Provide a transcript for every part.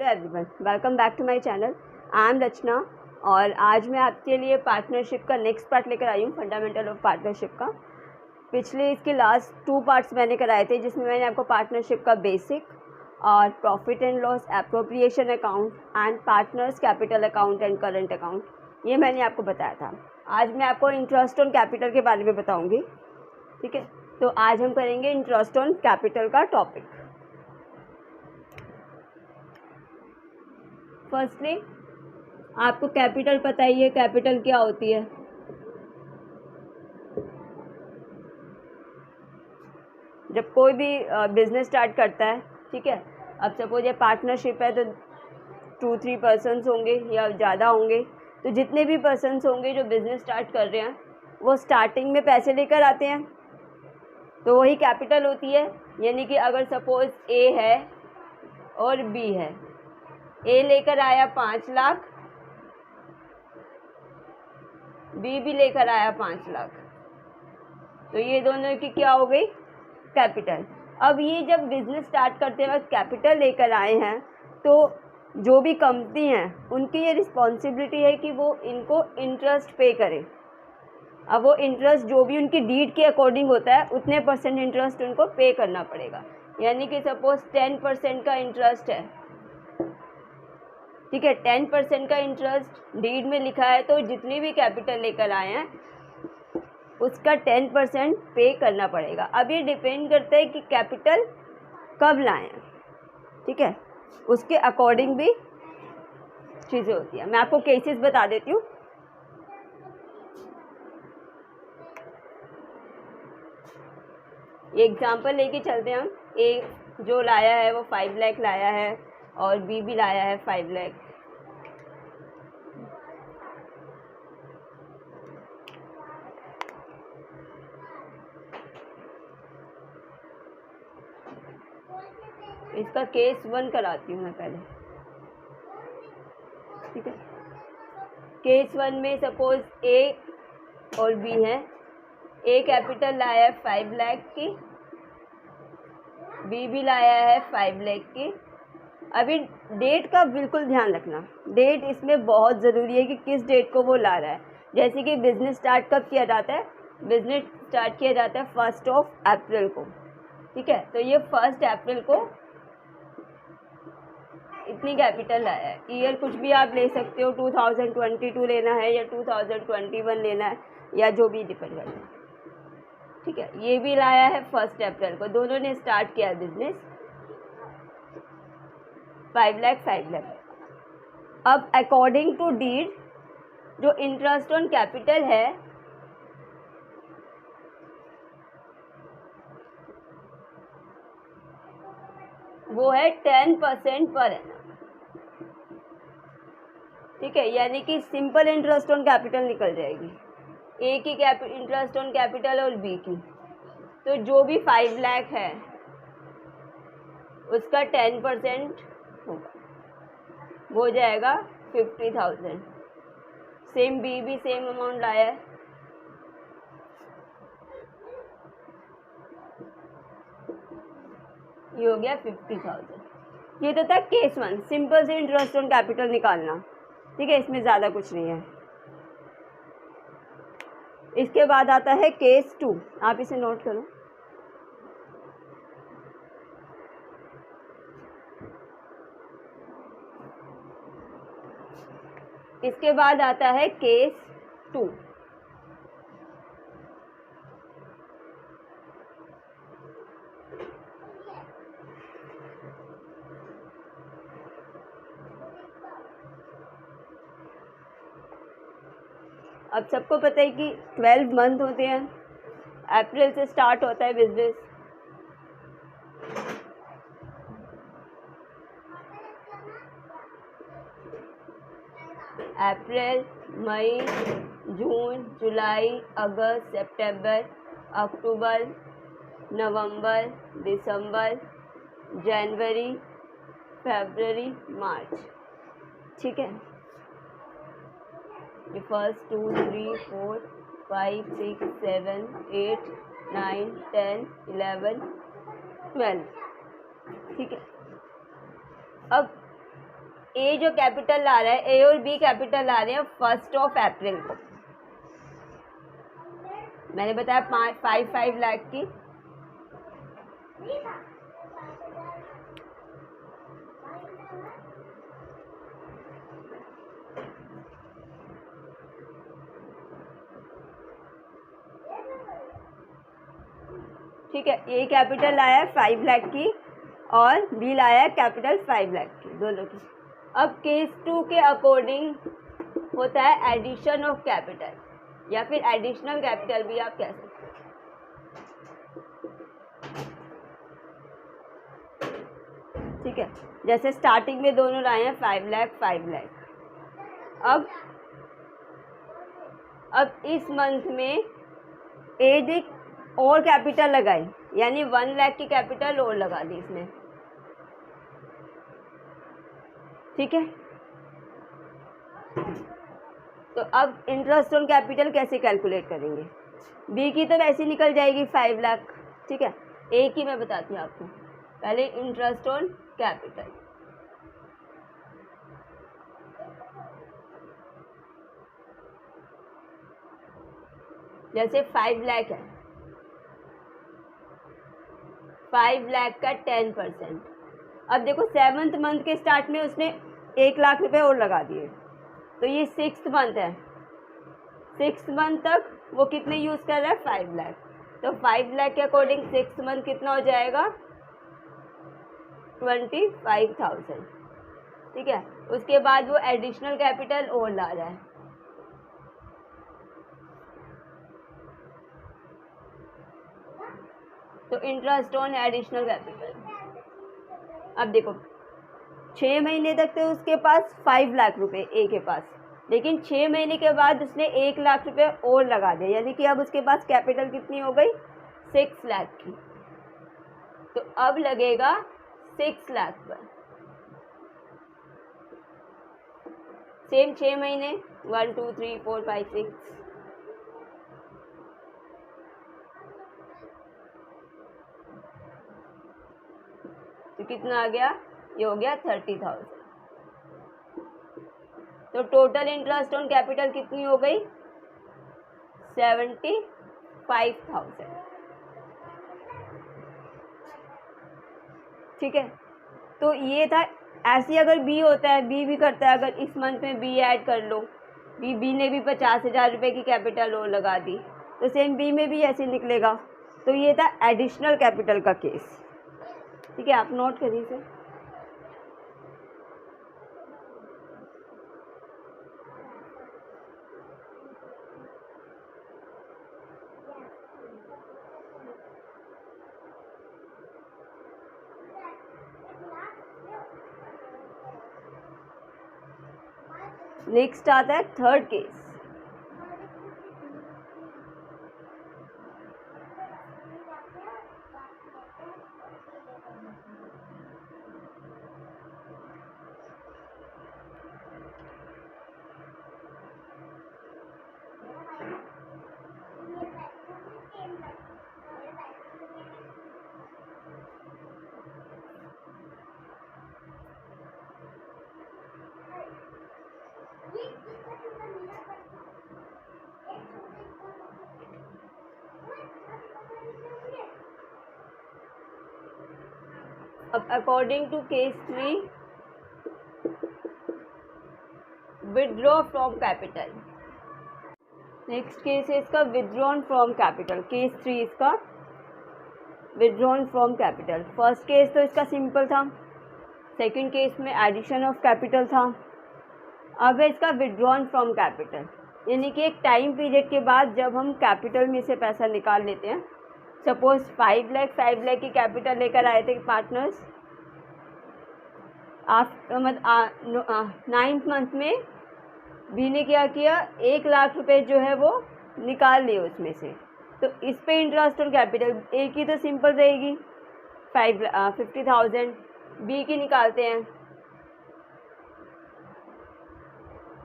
Hello everyone, welcome back to my channel. I am Rachna और आज मैं आपके लिए पार्टनरशिप का नेक्स्ट पार्ट लेकर आई हूँ, फंडामेंटल ऑफ पार्टनरशिप का। पिछले इसके लास्ट 2 पार्ट्स मैंने कराए थे, जिसमें मैंने आपको पार्टनरशिप का बेसिक और profit and loss, appropriation account and partners capital account and current account, ये मैंने आपको बताया था। आज मैं आपको इंटरेस्ट ऑन कैपिटल के बारे में बताऊँगी। ठीक है, तो आज हम करेंगे इंटरेस्ट ऑन कैपिटल का टॉपिक। फर्स्टली आपको कैपिटल पता ही है, कैपिटल क्या होती है। जब कोई भी बिजनेस स्टार्ट करता है, ठीक है, अब सपोज ये पार्टनरशिप है तो 2-3 पर्सन्स होंगे या ज़्यादा होंगे। तो जितने भी पर्सन्स होंगे जो बिज़नेस स्टार्ट कर रहे हैं, वो स्टार्टिंग में पैसे लेकर आते हैं, तो वही कैपिटल होती है। यानी कि अगर सपोज ए है और बी है, ए लेकर आया 5 लाख, बी भी लेकर आया 5 लाख, तो ये दोनों की क्या हो गई, कैपिटल। अब ये जब बिजनेस स्टार्ट करते वक्त कैपिटल लेकर आए हैं, तो जो भी कंपनी है उनकी ये रिस्पॉन्सिबिलिटी है कि वो इनको इंटरेस्ट पे करे। अब वो इंटरेस्ट जो भी उनकी डीड के अकॉर्डिंग होता है, उतने % इंटरेस्ट उनको पे करना पड़ेगा। यानी कि सपोज 10% का इंटरेस्ट है, ठीक है, 10% का इंटरेस्ट डीड में लिखा है, तो जितनी भी कैपिटल लेकर आए हैं उसका 10% पे करना पड़ेगा। अब ये डिपेंड करता है कि कैपिटल कब लाएं, ठीक है, उसके अकॉर्डिंग भी चीज़ें होती हैं। मैं आपको केसेस बता देती हूँ। एग्जाम्पल लेके चलते हैं हम। ए जो लाया है वो 5 लाख लाया है और बी भी लाया है 5 लाख। इसका केस 1 कराती हूँ मैं पहले, ठीक है। केस 1 में सपोज ए और बी है। ए कैपिटल लाया है 5 लाख की, बी भी लाया है 5 लाख की। अभी डेट का बिल्कुल ध्यान रखना, डेट इसमें बहुत ज़रूरी है कि किस डेट को वो ला रहा है। जैसे कि बिज़नेस स्टार्ट कब किया जाता है, बिज़नेस स्टार्ट किया जाता है 1 अप्रैल को, ठीक है। तो ये 1 अप्रैल को इतनी कैपिटल लाया है। ईयर कुछ भी आप ले सकते हो, 2022 लेना है या 2021 लेना है, या जो भी डिपेंड करता है, ठीक है। ये भी लाया है 1 अप्रैल को, दोनों ने स्टार्ट किया बिजनेस 5 लाख 5 लाख। अब अकॉर्डिंग टू डीड जो इंटरेस्ट ऑन कैपिटल है वो है 10% पर एनम, ठीक है। यानी कि सिंपल इंटरेस्ट ऑन कैपिटल निकल जाएगी, ए की इंटरेस्ट ऑन कैपिटल और बी की। तो जो भी 5 लाख है उसका 10% होगा, वो हो जाएगा 50,000। सेम बी भी सेम अमाउंट लाया है, ये हो गया 50,000। ये तो था केस 1, सिंपल से इंटरेस्ट ऑन कैपिटल निकालना, ठीक है, इसमें ज़्यादा कुछ नहीं है। इसके बाद आता है केस 2, आप इसे नोट करो। इसके बाद आता है केस 2। अब सबको पता है कि 12 मंथ होते हैं, अप्रैल से स्टार्ट होता है बिजनेस। अप्रैल, मई, जून, जुलाई, अगस्त, सितंबर, अक्टूबर, नवंबर, दिसंबर, जनवरी, फरवरी, मार्च, ठीक है। ये 1, 2, 3, 4, 5, 6, 7, 8, 9, 10, 11, 12, ठीक है। अब ए जो कैपिटल ला रहा है, ए और बी कैपिटल ला रहे हैं 1 अप्रैल को। मैंने बताया 5 लाख की। ठीक है, ए कैपिटल लाया है 5 लाख की और बी लाया है कैपिटल 5 लाख की, दोनों की। अब केस 2 के अकॉर्डिंग होता है एडिशन ऑफ कैपिटल या फिर एडिशनल कैपिटल भी आप कह सकते हैं। ठीक है, जैसे स्टार्टिंग में दोनों लाए हैं 5 लाख 5 लाख। अब इस मंथ में एक और कैपिटल लगाई, यानी 1 लाख की कैपिटल और लगा दी इसमें। ठीक है, तो अब इंटरेस्ट ऑन कैपिटल कैसे कैलकुलेट करेंगे? बी की तो वैसे निकल जाएगी 5 लाख। ठीक है, ए की मैं बताती हूँ आपको। पहले इंटरेस्ट ऑन कैपिटल, जैसे 5 लाख है, 5 लाख का 10%। अब देखो 7th मंथ के स्टार्ट में उसने 1 लाख रुपए और लगा दिए, तो ये 6th मंथ है। 6th मंथ तक वो कितने यूज़ कर रहा है? 5 लाख। तो 5 लाख के अकॉर्डिंग 6th मंथ कितना हो जाएगा? 25,000। ठीक है, उसके बाद वो एडिशनल कैपिटल और ला रहा है। तो इंटरेस्ट ऑन एडिशनल कैपिटल। अब देखो 6 महीने तक तो उसके पास 5 लाख रुपए ए के पास, लेकिन 6 महीने के बाद उसने 1 लाख रुपए और लगा दिया, यानी कि अब उसके पास कैपिटल कितनी हो गई? 6 लाख की। तो अब लगेगा 6 लाख पर। सेम 6 महीने 1 2 3 4 5 6, तो कितना आ गया? ये हो गया 30,000। तो टोटल इंटरेस्ट ऑन कैपिटल कितनी हो गई? 75,000। ठीक है, तो ये था। ऐसे अगर बी होता है, बी भी करता है, अगर इस मंथ में बी ऐड कर लो, बी ने भी 50,000 रुपये की कैपिटल और लगा दी, तो सेम बी में भी ऐसे निकलेगा। तो ये था एडिशनल कैपिटल का केस। ठीक है, आप नोट करिए इसे। नेक्स्ट आता है थर्ड केस। अब according to case 3, withdraw from capital. Next case है इसका विथड्रॉन फ्रॉम कैपिटल। केस 3 इसका withdrawn from capital. First case तो इसका सिंपल था, सेकंड केस में एडिशन ऑफ कैपिटल था। अब है इसका विथड्रॉन फ्रॉम कैपिटल, यानी कि एक टाइम पीरियड के बाद जब हम कैपिटल में से पैसा निकाल लेते हैं। सपोज 5 लाख की कैपिटल लेकर आए थे पार्टनर्स। मतलब 9th मंथ में बी ने क्या किया? 1 लाख रुपए जो है वो निकाल लिए उसमें से। तो इस पे इंटरेस्ट ऑन कैपिटल ए की तो सिंपल रहेगी 50,000। बी की निकालते हैं।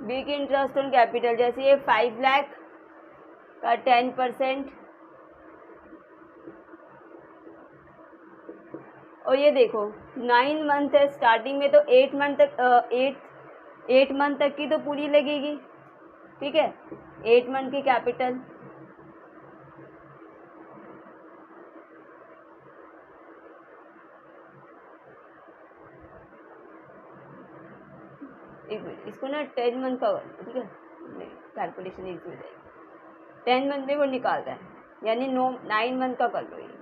बी की इंटरेस्ट ऑन कैपिटल, जैसे ये 5 लाख का 10% और ये देखो 9 मंथ है, स्टार्टिंग में तो 8 मंथ तक 8 मंथ तक की तो पूरी लगेगी, ठीक है, 8 मंथ की कैपिटल। एक मिनट, इसको ना 10 मंथ का, ठीक है, कैलकुलेशन इजी हो जाएगी। 10 मंथ में वो निकाल रहा है, यानी 9 मंथ का कर लो ये।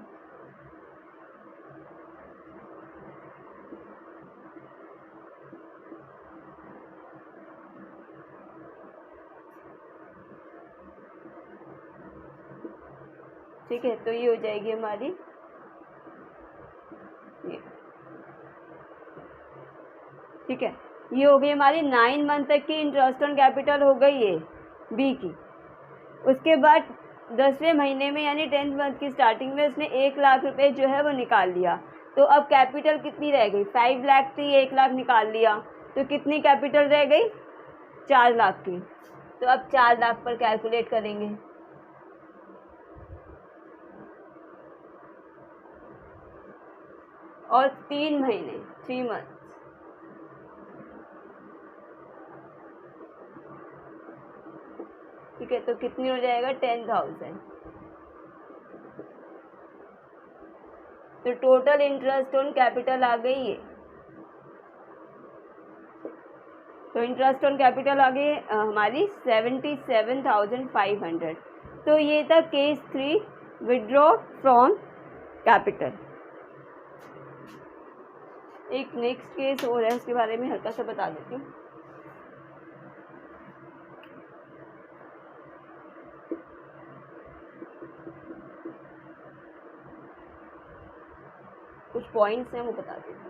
ठीक है, तो ये हो जाएगी हमारी ये, ठीक है, ये हो गई हमारी 9 मंथ तक की इंटरेस्ट ऑन कैपिटल हो गई ये बी की। उसके बाद 10वें महीने में यानी 10th मंथ की स्टार्टिंग में उसने 1 लाख रुपए जो है वो निकाल लिया। तो अब कैपिटल कितनी रह गई, 5 लाख थी, 1 लाख निकाल लिया, तो कितनी कैपिटल रह गई, 4 लाख की। तो अब 4 लाख पर कैलकुलेट करेंगे। और 3 महीने, 3 मंथ, ठीक है, तो कितनी हो जाएगा, 10,000। तो टोटल इंटरेस्ट ऑन कैपिटल आ गई है। तो इंटरेस्ट ऑन कैपिटल आ गई हमारी 77,500। तो ये था केस 3, विड्रॉ फ्रॉम कैपिटल। एक नेक्स्ट केस और है, उसके बारे में हल्का सा बता देती हूँ। कुछ पॉइंट्स हैं वो बता देती हूँ।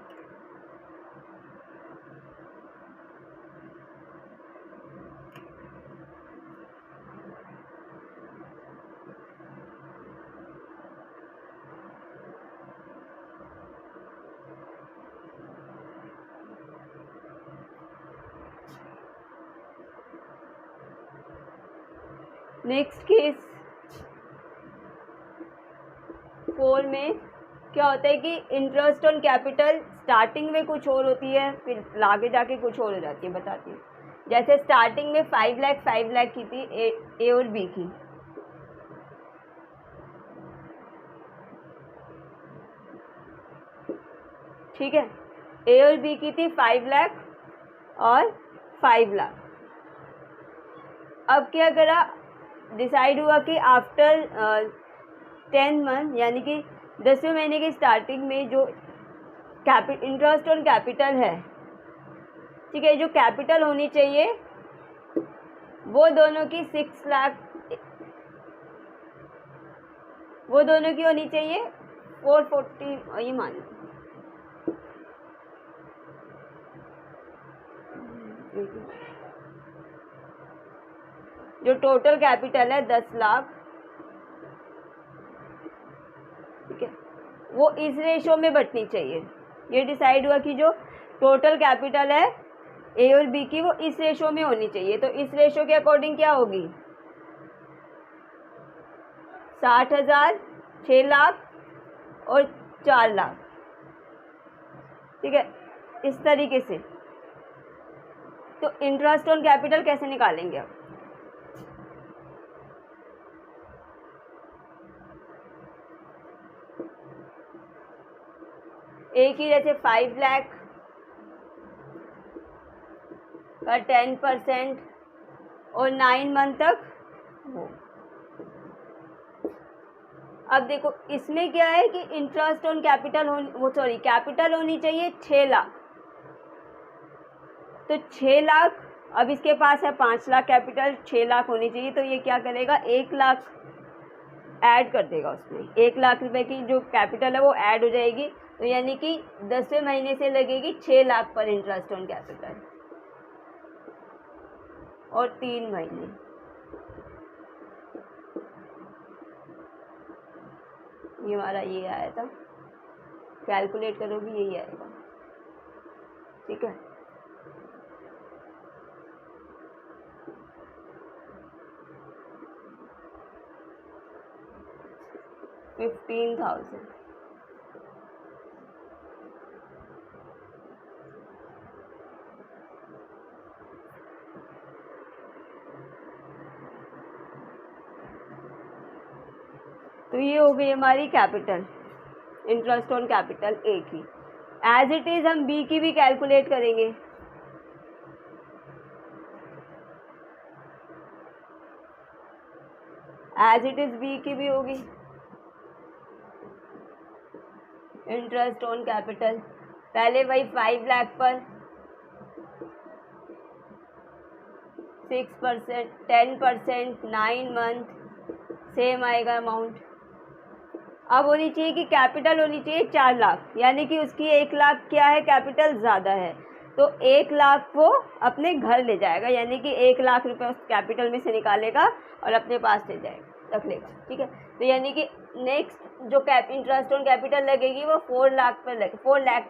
नेक्स्ट केस 4 में क्या होता है कि इंटरेस्ट ऑन कैपिटल स्टार्टिंग में कुछ और होती है, फिर आगे जाके कुछ और हो जाती है, बताती हूँ। जैसे स्टार्टिंग में 5 लाख की थी ए और बी की, ठीक है, ए और बी की थी 5 लाख और 5 लाख। अब क्या करा, डिसाइड हुआ कि आफ्टर 10 मंथ यानी कि 10वें महीने की स्टार्टिंग में जो इंटरेस्ट ऑन कैपिटल है, ठीक है, जो कैपिटल होनी चाहिए वो दोनों की 6 लाख, वो दोनों की होनी चाहिए 440, ये मान लो, जो टोटल कैपिटल है 10 लाख, ठीक है, वो इस रेशो में बटनी चाहिए। ये डिसाइड हुआ कि जो टोटल कैपिटल है ए और बी की वो इस रेशो में होनी चाहिए। तो इस रेशो के अकॉर्डिंग क्या होगी, 60,000, 6 लाख और 4 लाख, ठीक है, इस तरीके से। तो इंटरेस्ट ऑन कैपिटल कैसे निकालेंगे अब, एक ही जैसे 5 लाख का 10% और 9 मंथ तक हो। अब देखो इसमें क्या है कि इंटरेस्ट ऑन कैपिटल कैपिटल होनी चाहिए 6 लाख। तो 6 लाख, अब इसके पास है 5 लाख कैपिटल, 6 लाख होनी चाहिए, तो ये क्या करेगा, 1 लाख ऐड कर देगा उसमें। 1 लाख रुपए की जो कैपिटल है वो ऐड हो जाएगी, तो यानी कि 10वें महीने से लगेगी 6 लाख पर इंटरेस्ट ऑन कैपिटल, और 3 महीने, ये हमारा ये आया था, कैलकुलेट करोगे यही आएगा, ठीक है। $15,000, तो ये हो गई हमारी capital, interest on capital A की। एज इट इज़ हम बी की भी कैलकुलेट करेंगे। एज इट इज़ बी की भी होगी इंटरेस्ट ऑन कैपिटल। पहले वही 5 लाख पर 6%, 10%, 9 मंथ सेम आएगा अमाउंट। अब होनी चाहिए कि कैपिटल होनी चाहिए 4 लाख, यानी कि उसकी 1 लाख क्या है, कैपिटल ज़्यादा है, तो 1 लाख वो अपने घर ले जाएगा, यानी कि 1 लाख रुपए उस कैपिटल में से निकालेगा और अपने पास ले जाएगा, रख लेगा। ठीक है, तो यानी कि नेक्स्ट जो इंटरेस्ट ऑन कैपिटल लगेगी वो 4 लाख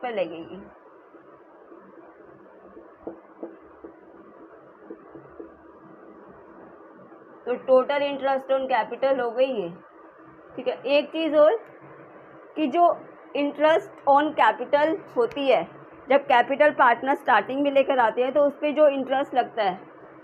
पर लगेगी। तो टोटल इंटरेस्ट ऑन कैपिटल हो गई है। ठीक है, एक चीज़ और कि जो इंटरेस्ट ऑन कैपिटल होती है, जब कैपिटल पार्टनर स्टार्टिंग में लेकर आते हैं तो उस पर जो इंटरेस्ट लगता है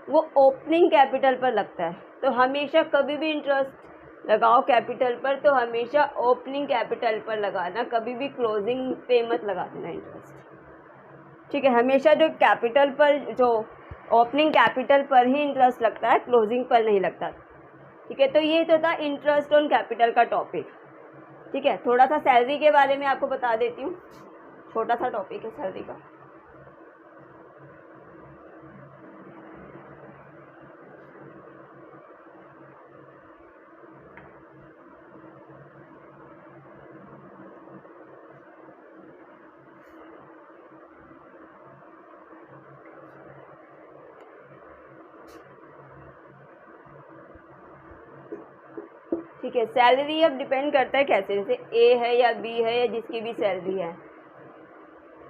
वो ओपनिंग कैपिटल पर लगता है। तो हमेशा कभी भी इंटरेस्ट लगाओ कैपिटल पर तो हमेशा ओपनिंग कैपिटल पर लगाना, कभी भी क्लोजिंग पे मत लगा देना इंटरेस्ट। ठीक है, हमेशा जो कैपिटल पर, जो ओपनिंग कैपिटल पर ही इंटरेस्ट लगता है, क्लोजिंग पर नहीं लगता। ठीक है, तो ये तो था इंटरेस्ट ऑन कैपिटल का टॉपिक। ठीक है, थोड़ा सा सैलरी के बारे में आपको बता देती हूँ, छोटा सा टॉपिक है सैलरी का। ठीक है, सैलरी अब डिपेंड करता है कैसे, जैसे ए है या बी है या जिसकी भी सैलरी है,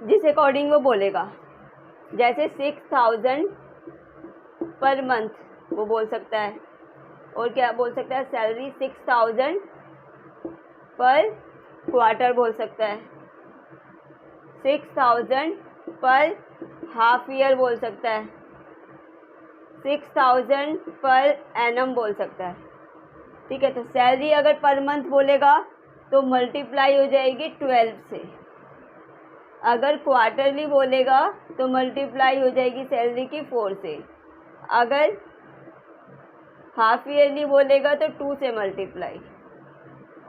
जिस अकॉर्डिंग वो बोलेगा। जैसे 6,000 पर मंथ वो बोल सकता है, और क्या बोल सकता है, सैलरी 6,000 पर क्वार्टर बोल सकता है, 6,000 पर हाफ ईयर बोल सकता है, 6,000 पर एनम बोल सकता है। ठीक है, तो सैलरी अगर पर मंथ बोलेगा तो मल्टीप्लाई हो जाएगी 12 से, अगर क्वार्टरली बोलेगा तो मल्टीप्लाई हो जाएगी सैलरी की 4 से, अगर हाफ ईयरली बोलेगा तो 2 से मल्टीप्लाई,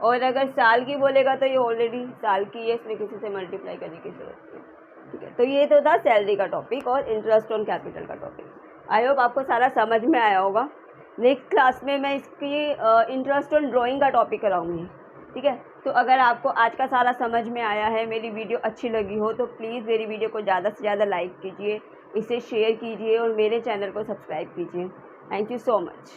और अगर साल की बोलेगा तो ये ऑलरेडी साल की है, इसमें किसी से मल्टीप्लाई करने की जरूरत नहीं। ठीक है, तो ये तो था सैलरी का टॉपिक और इंटरेस्ट ऑन कैपिटल का टॉपिक। आई होप आपको सारा समझ में आया होगा। नेक्स्ट क्लास में मैं इसकी इंटरेस्ट ऑन ड्राइंग का टॉपिक कराऊंगी। ठीक है, तो अगर आपको आज का सारा समझ में आया है, मेरी वीडियो अच्छी लगी हो तो प्लीज़ मेरी वीडियो को ज़्यादा से ज़्यादा लाइक कीजिए, इसे शेयर कीजिए और मेरे चैनल को सब्सक्राइब कीजिए। Thank you so much.